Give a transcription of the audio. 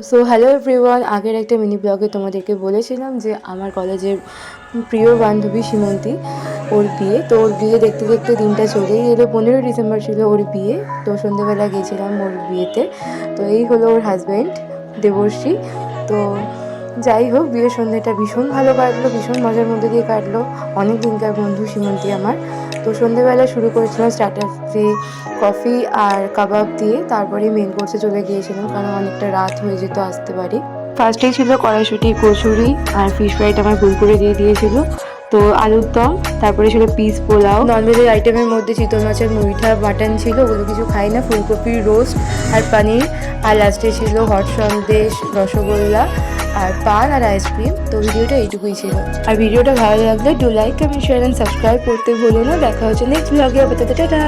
So hello everyone, আগের একটা mini ব্লগে তোমাদেরকে বলেছিলাম যে আমার কলেজের প্রিয় বান্ধবী সীমন্তী, ওর বিয়ে। তো ওর বিয়ে দেখতে দেখতে দিনটা চলেই এলো, 15 ডিসেম্বর ছিল ওর বিয়ে। তো সন্ধ্যেবেলা গিয়েছিলাম ওর বিয়েতে। তো এই হলো ওর হাজব্যান্ড দেবর্ষী। তো যাই হোক, বিয়ের সন্ধ্যেটা ভীষণ ভালো কাটলো, ভীষণ মজার মধ্যে দিয়ে কাটলো। অনেক দিনকার বন্ধু সীমন্তী আমার। তো সন্ধ্যেবেলা শুরু করেছিলাম স্টার্টারে কফি আর কাবাব দিয়ে, তারপরে মেন কোর্সে চলে গিয়েছিলাম কারণ অনেকটা রাত হয়ে যেত আসতে পারি। ফার্স্টেই ছিল কড়াইশুঁটি, কচুরি আর ফিশ ফ্রাইটা আমার ভুল করে দিয়ে দিয়েছিল। তো আলুর দম, তারপরে ছিল পিস পোলাও। ননভেজের আইটেমের মধ্যে চিতল মাছের মুইঠা, মাটন ছিল, ওগুলো কিছু খাই না, ফুলকপির রোস্ট আর পনির। আর লাস্টে ছিল হট সন্দেশ, রসগোল্লা আর পান আর আইসক্রিম। তো ভিডিওটা এইটুকুই ছিল। আর ভিডিওটা ভালো লাগলে do like, comment, share and subscribe করতে ভুলো না। দেখা হচ্ছে নেক্সট ব্লগে। টাটা।